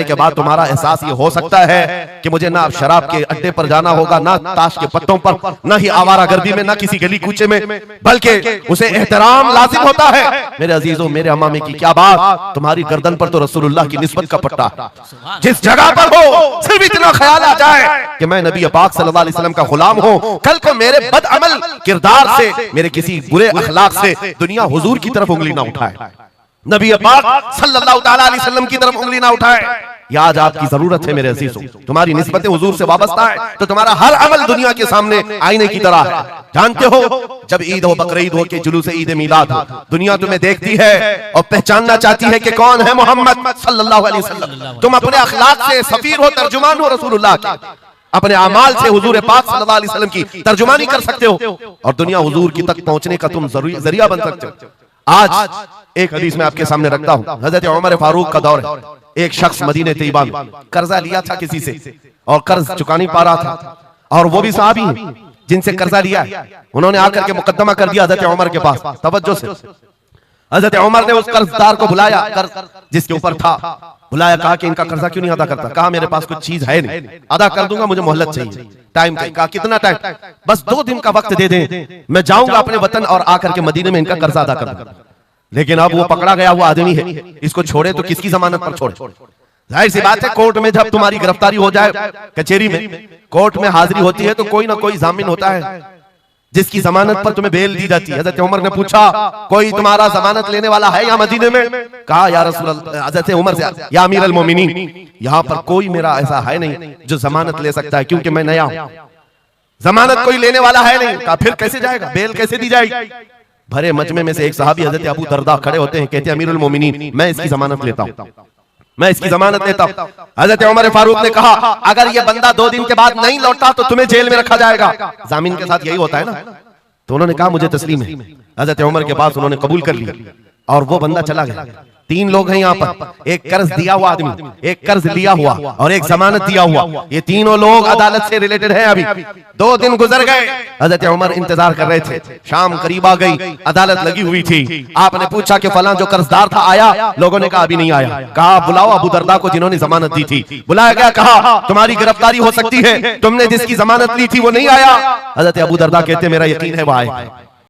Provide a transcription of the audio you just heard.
के बाद तुम्हारा एहसास ये हो सकता है कि मुझे ना शराब के अड्डे पर जाना होगा, ना ताश के पत्तों पर, ना ही आवारागर्दी में, ना किसी गली कूचे में, बल्कि उसे एहतराम लाजिम होता है। मेरे अजीजों, मेरे अम्मामे की क्या बात, तुम्हारी गर्दन पर तो रसूलुल्लाह की निस्बत का पट्टा है। जिस जगह पर हो सिर्फ इतना ख्याल आ जाए कि मैं नबी पाक सल्लल्लाहु अलैहि वसल्लम का गुलाम हूं, कल को मेरे बदअमल किरदार से, मेरे किसी बुरे अखलाक से दुनिया हुजूर की तरफ उंगली ना उठाए, नबी पाक सल्लल्लाहु अलैहि वसल्लम की तरफ उंगली ना उठाए। ये आज आपकी जरूरत है मेरे अजीजों। तुम्हारी निस्बत हुजूर से वाबस्ता है तो तुम्हारा हर अमल दुनिया के सामने आईने की तरह है। जानते हो, जब ईद हो, बकरीद हो, के जुलूस ईद मिलाद हो, दुनिया तुम्हें देखती है और पहचानना चाहती है कि कौन है मोहम्मद सल्लल्लाहु अलैहि वसल्लम। तुम अपने अखलाक से सफीर हो, तर्जुमान हो रसूलुल्लाह के, अपने अमाल से हुजूर पाक सल्लल्लाहु अलैहि वसल्लम की तर्जुमानी कर सकते हो और दुनिया हुजूर की तक पहुंचने का तुम जरिया बन सकते हो। आज एक हदीस में आपके सामने रखता हूं, हजरत उमर फारूक का दौर है। एक शख्स मदीने तैयबा में कर्जा लिया था किसी से और कर्ज चुका नहीं पा रहा था, और वो भी सहाबी हैं जिनसे कर्जा लिया है। उन्होंने आकर के मुकद्दमा कर दिया हजरत उमर के पास। तवज्जो से हजरत उमर ने उस कर्जदार को बुलाया, कर्ज जिसके ऊपर था, बुलाया, कहा कि इनका कर्जा क्यों नहीं अदा करता? कहा मेरे पास कुछ चीज है नहीं, अदा कर दूंगा, मुझे मोहलत चाहिए, टाइम चाहिए। कहा कितना टाइम? बस 2 दिन का वक्त दे दें, मैं जाऊंगा अपने वतन और आकर के मदीने में इनका कर्जा अदा कर दूंगा। लेकिन अब वो पकड़ा गया हुआ आदमी है, इसको छोड़े तो किसकी जमानत पर छोड़े? जाहिर सी बात है, कोर्ट में जब तुम्हारी गिरफ्तारी हो जाए, कचहरी में कोर्ट में हाजिरी होती है तो कोई ना कोई जामिन होता है जिसकी जमानत पर तुम्हें बेल दी जाती है। हजरत उमर ने पूछा, कोई तुम्हारा जमानत लेने वाला है यहाँ मदीने में? कहा या रसूल अल्लाह, हजरत उमर से, या अमीर अल मोमिनीन, यहाँ पर कोई मेरा ऐसा है नहीं जो जमानत ले सकता है, क्योंकि मैं नया हूं, जमानत कोई लेने वाला है नहीं। कहा फिर कैसे जाएगा, बेल कैसे दी जाएगी? भरे मजमे में से एक सहाबी हजरत अबू दरदा खड़े होते हैं, कहते हैं अमीरुल मोमिनीन, मैं इसकी जमानत लेता हूं, मैं इसकी जमानत लेता हूं। हजरत उमर फारूक ने कहा, अगर ये बंदा 2 दिन के बाद नहीं लौटा तो तुम्हें जेल में रखा जाएगा। जामीन के साथ यही होता है ना। तो उन्होंने कहा मुझे तस्लीम है। हजरत उमर के पास उन्होंने कबूल कर लिया और वो बंदा चला गया। 3 लोग हैं यहाँ पर, एक कर्ज दिया हुआ आदमी, एक कर्ज लिया हुआ और एक जमानत दिया हुआ। ये तीनों लोग अदालत से रिलेटेड हैं। अभी 2 दिन गुजर गए, हजरत उमर इंतजार कर रहे थे, शाम करीब आ गई, अदालत लगी हुई थी। आपने पूछा कि फलां जो कर्जदार था आया? लोगों ने कहा अभी नहीं आया। कहा बुलाओ अबू दरदा को जिन्होंने जमानत दी थी। बुलाया गया, कहा तुम्हारी गिरफ्तारी हो सकती है, तुमने जिसकी जमानत ली थी वो नहीं आया। हजरत अबू दरदा कहते मेरा यकीन है वो आए।